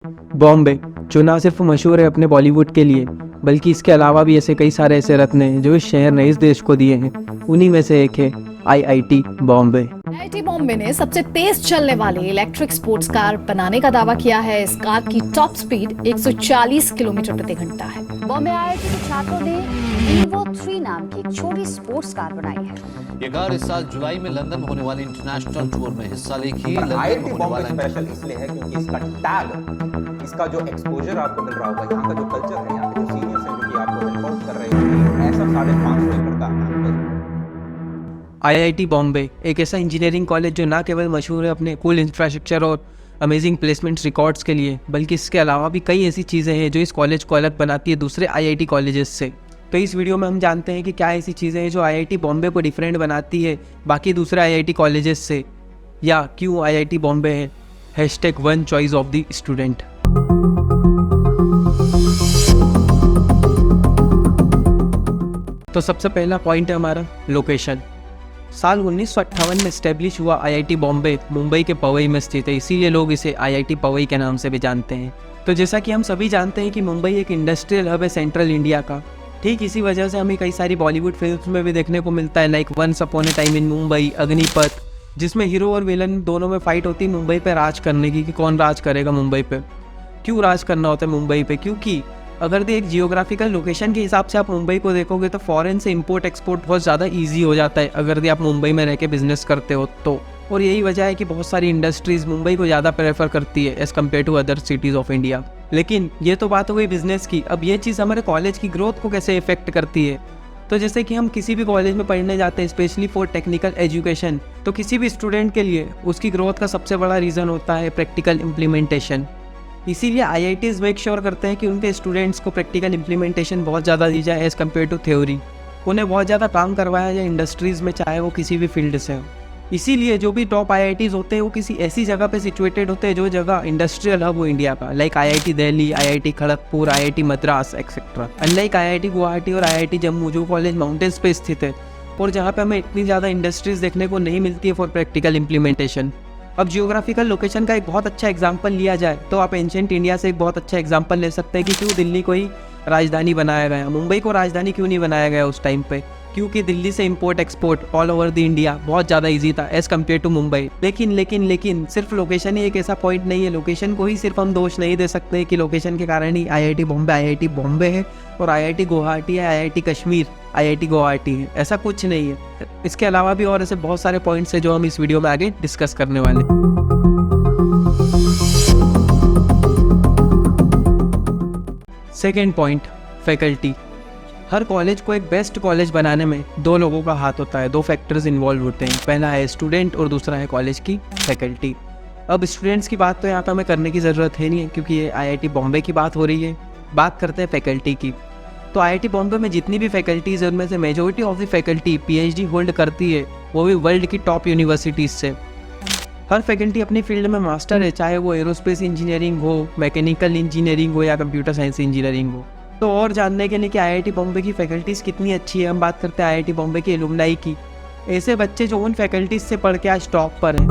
बॉम्बे, जो ना सिर्फ मशहूर है अपने बॉलीवुड के लिए, बल्कि इसके अलावा भी ऐसे कई सारे ऐसे रत्न हैं जो इस शहर ने इस देश को दिए हैं। उन्हीं में से एक है आईआईटी बॉम्बे। आईआईटी बॉम्बे ने सबसे तेज चलने वाली इलेक्ट्रिक स्पोर्ट्स कार बनाने का दावा किया है। इस कार की टॉप स्पीड 140 किलोमीटर प्रति घंटा है। बॉम्बे आईआईटी के छात्रों ने ईवो 3 नाम की एक छोटी स्पोर्ट्स कार बनाई है। ये कार इस साल जुलाई में लंदन में होने वाले इंटरनेशनल टूर में हिस्सा लेगी। आईआईटी बॉम्बे स्पेशल इसलिए है क्योंकि इसका टैग, इसका जो एक्सपोजर आपको मिल रहा होगा, यहाँ का जो कल्चर है, यहाँ के जो सीनियर्स हैं जो कि आपको रिपोर्ट कर रहे हैं, ऐसा 550 एकड़ का कैंपस। आईआईटी बॉम्बे एक ऐसा इंजीनियरिंग कॉलेज जो ना केवल मशहूर है अपने कूल इंफ्रास्ट्रक्चर और अमेजिंग प्लेसमेंट्स रिकॉर्ड्स के लिए, बल्कि इसके अलावा भी कई ऐसी चीज़ें हैं जो इस कॉलेज को अलग बनाती है दूसरे आईआईटी कॉलेजेस से। तो इस वीडियो में हम जानते हैं कि क्या ऐसी चीज़ें हैं जो आईआईटी बॉम्बे को डिफरेंट बनाती है बाकी दूसरे आईआईटी कॉलेजेस से, या क्यों आईआईटी बॉम्बे है #1 चॉइस ऑफ द स्टूडेंट। तो सबसे पहला पॉइंट है हमारा लोकेशन। साल 1958 में इस्टेब्लिश हुआ आईआईटी बॉम्बे मुंबई के पवई में स्थित है, इसीलिए लोग इसे आईआईटी पवई के नाम से भी जानते हैं। तो जैसा कि हम सभी जानते हैं कि मुंबई एक इंडस्ट्रियल हब है सेंट्रल इंडिया का, ठीक इसी वजह से हमें कई सारी बॉलीवुड फिल्म्स में भी देखने को मिलता है, like once upon a time in Mumbai, Agnipath, जिसमें हीरो और विलन दोनों में फाइट होती है मुंबई पे राज करने की कि कौन राज करेगा मुंबई पे। क्यों राज करना होता है मुंबई पे? क्योंकि अगर एक जियोग्राफिकल लोकेशन के हिसाब से आप मुंबई को देखोगे तो फॉरेन से इंपोर्ट एक्सपोर्ट बहुत ज़्यादा ईजी हो जाता है अगर आप मुंबई में रह के बिजनेस करते हो तो। और यही वजह है कि बहुत सारी इंडस्ट्रीज़ मुंबई को ज़्यादा प्रेफर करती है as compared to other cities of India. लेकिन ये तो बात हो गई बिजनेस की। अब ये चीज़ हमारे कॉलेज की ग्रोथ को कैसे इफेक्ट करती है? तो जैसे कि हम किसी भी कॉलेज में पढ़ने जाते हैं स्पेशली फॉर टेक्निकल एजुकेशन, तो किसी भी स्टूडेंट के लिए उसकी ग्रोथ का सबसे बड़ा रीज़न होता है प्रैक्टिकल इम्प्लीमेंटेशन। इसीलिए आईआईटीज़ मेक श्योर करते हैं कि उनके स्टूडेंट्स को प्रैक्टिकल इम्प्लीमेंटेशन बहुत ज़्यादा दी जाए एज़ कम्पेयर टू थ्योरी। उन्हें बहुत ज़्यादा काम करवाया जाए इंडस्ट्रीज़ में, चाहे वो किसी भी फील्ड से हो। इसीलिए जो भी टॉप आईआईटीज़ होते हैं वो किसी ऐसी जगह पे सिचुएटेड होते हैं जो जगह इंडस्ट्रियल हब हो इंडिया का, like IIT Delhi, IIT Kharagpur, IIT Madras etcetera. Unlike IIT Guwahati और आईआईटी जम्मू जो कॉलेज माउंटेन्स पे स्थित है और जहाँ पे हमें इतनी ज़्यादा इंडस्ट्रीज़ देखने को नहीं मिलती है फॉर प्रैक्टिकल इम्प्लीमेंटेशन। अब जियोग्राफिकल लोकेशन का एक बहुत अच्छा एग्जांपल लिया जाए तो आप एंशिएंट इंडिया से एक बहुत अच्छा एग्जांपल ले सकते हैं कि क्यों दिल्ली को ही राजधानी बनाया गया, मुंबई को राजधानी क्यों नहीं बनाया गया उस टाइम पे? क्योंकि दिल्ली से import export all over the India बहुत ज़्यादा इजी था एज़ कम्पेयर टू मुंबई। लेकिन सिर्फ लोकेशन ही एक ऐसा पॉइंट नहीं है, लोकेशन को ही सिर्फ हम दोष नहीं दे सकते कि लोकेशन के कारण ही आईआईटी बॉम्बे है और आईआईटी गुवाहाटी है, आईआईटी कश्मीर, आईआईटी गुवाहाटी है, ऐसा कुछ नहीं है। इसके अलावा भी और ऐसे बहुत सारे पॉइंट्स हैं जो हम इस वीडियो में आगे डिस्कस करने वाले हैं। Second point, faculty. हर कॉलेज को एक बेस्ट कॉलेज बनाने में दो लोगों का हाथ होता है, दो फैक्टर्स इन्वॉल्व होते हैं। पहला है स्टूडेंट और दूसरा है कॉलेज की फैकल्टी। अब स्टूडेंट्स की बात तो यहाँ पर हमें करने की ज़रूरत है नहीं, क्योंकि ये आईआईटी बॉम्बे की बात हो रही है। बात करते हैं फैकल्टी की। तो आईआईटी बॉम्बे में जितनी भी फैकल्टीज़ है उनमें से majority of the faculty PhD hold करती है, वो भी वर्ल्ड की टॉप यूनिवर्सिटीज़ से। हर फैकल्टी अपनी फील्ड में मास्टर है, चाहे वो एरोस्पेस इंजीनियरिंग हो, मैकेनिकल इंजीनियरिंग हो या कंप्यूटर साइंस इंजीनियरिंग हो। तो और जानने के लिए कि आईआईटी बॉम्बे की फैकल्टीज़ कितनी अच्छी है, हम बात करते हैं आईआईटी बॉम्बे के एलुमनाई की। ऐसे बच्चे जो उन फैकल्टीज़ से पढ़ के आज टॉप पर हैं।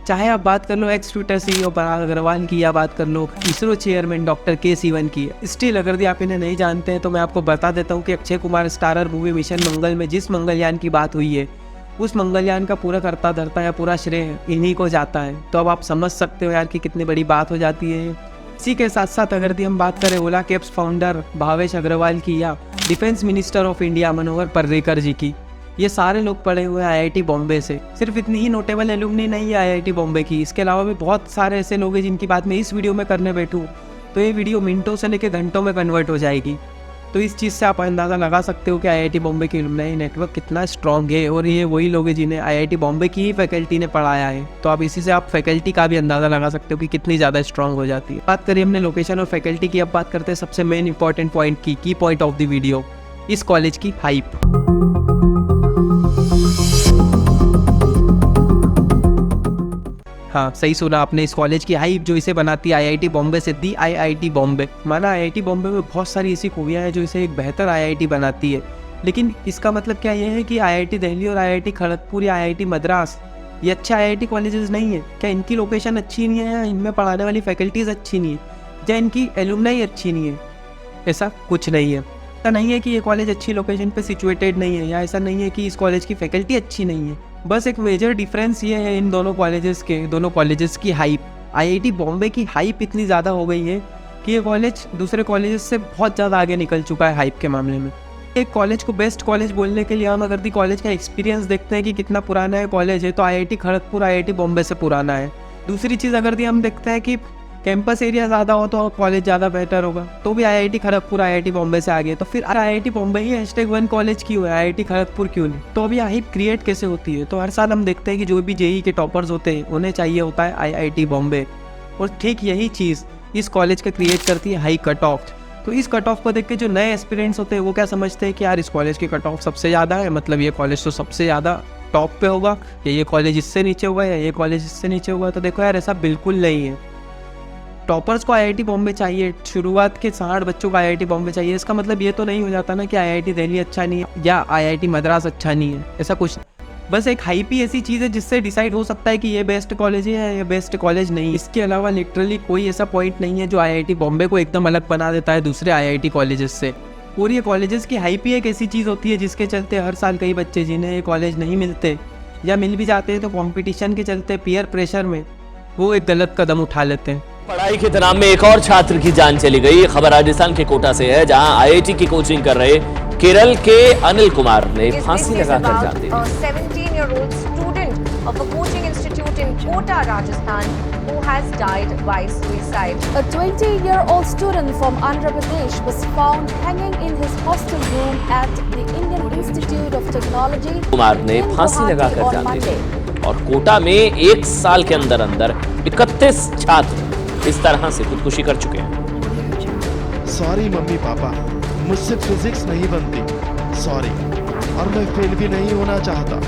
चाहे आप बात कर लो एक्स ट्विटर सीईओ पराग अग्रवाल की या बात कर लो इसरो चेयरमैन डॉक्टर के सिवन की। स्टिल अगर आप इन्हें नहीं जानते हैं तो मैं आपको बता देता हूँ कि Akshay Kumar starrer movie Mission Mangal में जिस मंगलयान की बात हुई है उस मंगलयान का पूरा करता धरता या पूरा श्रेय इन्हीं को जाता है। तो अब आप समझ सकते हो यार कि कितनी बड़ी बात हो जाती है। इसी के साथ साथ अगर हम बात करें ओला कैब्स फाउंडर भावेश अग्रवाल की या defence minister of India Manohar Parrikar जी की, ये सारे लोग पढ़े हुए हैं आईआईटी बॉम्बे से। सिर्फ इतनी ही नोटेबल एलुमनी नहीं है आईआईटी बॉम्बे की, इसके अलावा भी बहुत सारे ऐसे लोग हैं जिनकी बात मैं इस वीडियो में करने बैठूँ तो ये वीडियो मिनटों से लेकर घंटों में कन्वर्ट हो जाएगी। तो इस चीज़ से आप अंदाज़ा लगा सकते हो कि आईआईटी बॉम्बे की एलुमनाई नेटवर्क कितना स्ट्रॉन्ग है और ये वही लोग हैं जिन्हें आईआईटी बॉम्बे की ही फैकल्टी ने पढ़ाया है। तो आप इसी से आप फैकल्टी का भी अंदाज़ा लगा सकते हो कि कितनी ज़्यादा स्ट्रॉन्ग हो जाती है। बात करिए हमने लोकेशन और फैकल्टी की, अब बात करते हैं सबसे मेन इंपॉर्टेंट पॉइंट की पॉइंट ऑफ द वीडियो, इस कॉलेज की हाइप। हाँ सही सुना आपने, इस कॉलेज की हाइप जो इसे बनाती है आईआईटी बॉम्बे से दी आईआईटी बॉम्बे। माना आईआईटी बॉम्बे में बहुत सारी ऐसी खूबियाँ हैं जो इसे एक बेहतर आईआईटी बनाती है। लेकिन इसका मतलब क्या ये है कि आईआईटी दिल्ली और आईआईटी खड़गपुर या आईआईटी मद्रास ये अच्छे आईआईटी कॉलेजेस नहीं है? क्या इनकी लोकेशन अच्छी नहीं है, या इनमें पढ़ाने वाली फैकल्टीज़ अच्छी नहीं है, या इनकी एलुमनाई अच्छी नहीं है? ऐसा कुछ नहीं है। ऐसा नहीं है कि ये कॉलेज अच्छी लोकेशन पे सिचुएटेड नहीं है, या ऐसा नहीं है कि इस कॉलेज की फैकल्टी अच्छी नहीं है। बस एक मेजर डिफरेंस ये है इन दोनों कॉलेजेस की हाइप। आईआईटी बॉम्बे की हाइप इतनी ज़्यादा हो गई है कि ये कॉलेज दूसरे कॉलेजेस से बहुत ज़्यादा आगे निकल चुका है हाइप के मामले में। एक कॉलेज को बेस्ट कॉलेज बोलने के लिए हम अगर दी कॉलेज का एक्सपीरियंस देखते हैं कि कितना पुराना है कॉलेज है, तो आईआईटी खड़गपुर आईआईटी बॉम्बे से पुराना है। दूसरी चीज़ अगर दी हम देखते हैं कि कैंपस एरिया ज़्यादा हो तो कॉलेज ज़्यादा बेटर होगा, तो भी आईआईटी खड़गपुर आईआईटी बॉम्बे से आगे, तो फिर आईआईटी बॉम्बे ही #1 कॉलेज क्यों है, आईआईटी खड़गपुर क्यों नहीं? तो अभी हाइप क्रिएट कैसे होती है? तो हर साल हम देखते हैं कि जो भी जेईई के टॉपर्स होते हैं उन्हें चाहिए होता है आईआईटी बॉम्बे, और ठीक यही चीज़ इस कॉलेज का क्रिएट करती है हाई कट ऑफ। तो इस कट ऑफ को देख के जो नए एस्पिरेंट्स होते हैं वो क्या समझते हैं कि यार इस कॉलेज की कट ऑफ सबसे ज़्यादा है, मतलब ये कॉलेज तो सबसे ज़्यादा टॉप पे होगा, या ये कॉलेज इससे नीचे होगा, या ये कॉलेज इससे नीचे होगा। तो देखो यार, ऐसा बिल्कुल नहीं है। टॉपर्स को आईआईटी बॉम्बे चाहिए, शुरुआत के 60 बच्चों को आईआईटी बॉम्बे चाहिए। इसका मतलब ये तो नहीं हो जाता ना कि आईआईटी दिल्ली अच्छा नहीं है या आईआईटी मद्रास अच्छा नहीं है, ऐसा कुछ। बस एक हाइप ही ऐसी चीज़ है जिससे डिसाइड हो सकता है कि ये बेस्ट कॉलेज है या ये बेस्ट कॉलेज नहीं। इसके अलावा लिटरली कोई ऐसा पॉइंट नहीं है जो आईआईटी बॉम्बे को एकदम अलग बना देता है दूसरे आईआईटी कॉलेजेस से। और ये कॉलेजेस की हाइप ही एक ऐसी चीज़ होती है जिसके चलते हर साल कई बच्चे जिन्हें ये कॉलेज नहीं मिलते या मिल भी जाते हैं तो कंपटीशन के चलते, पीयर प्रेशर में वो एक गलत कदम उठा लेते हैं। पढ़ाई के तनाव में एक और छात्र की जान चली गई। खबर राजस्थान के कोटा से है, जहां आईआईटी की कोचिंग कर रहे केरल के अनिल कुमार ने फांसी लगाकर जान दी। 17-year-old student of a coaching institute in Kota, Rajasthan, who has died by suicide. A 20-year-old student from Andhra Pradesh was found hanging in his hostel room at the Indian Institute of Technology. Kumar ने in फांसी Guwahati लगाकर on जान दी Monday. और कोटा में एक साल के अंदर अंदर 31 छात्र इस तरह से खुदकुशी कर चुके हैं। सॉरी मम्मी पापा, मुझसे फिजिक्स नहीं बनती, सॉरी, और मैं फेल भी नहीं होना चाहता।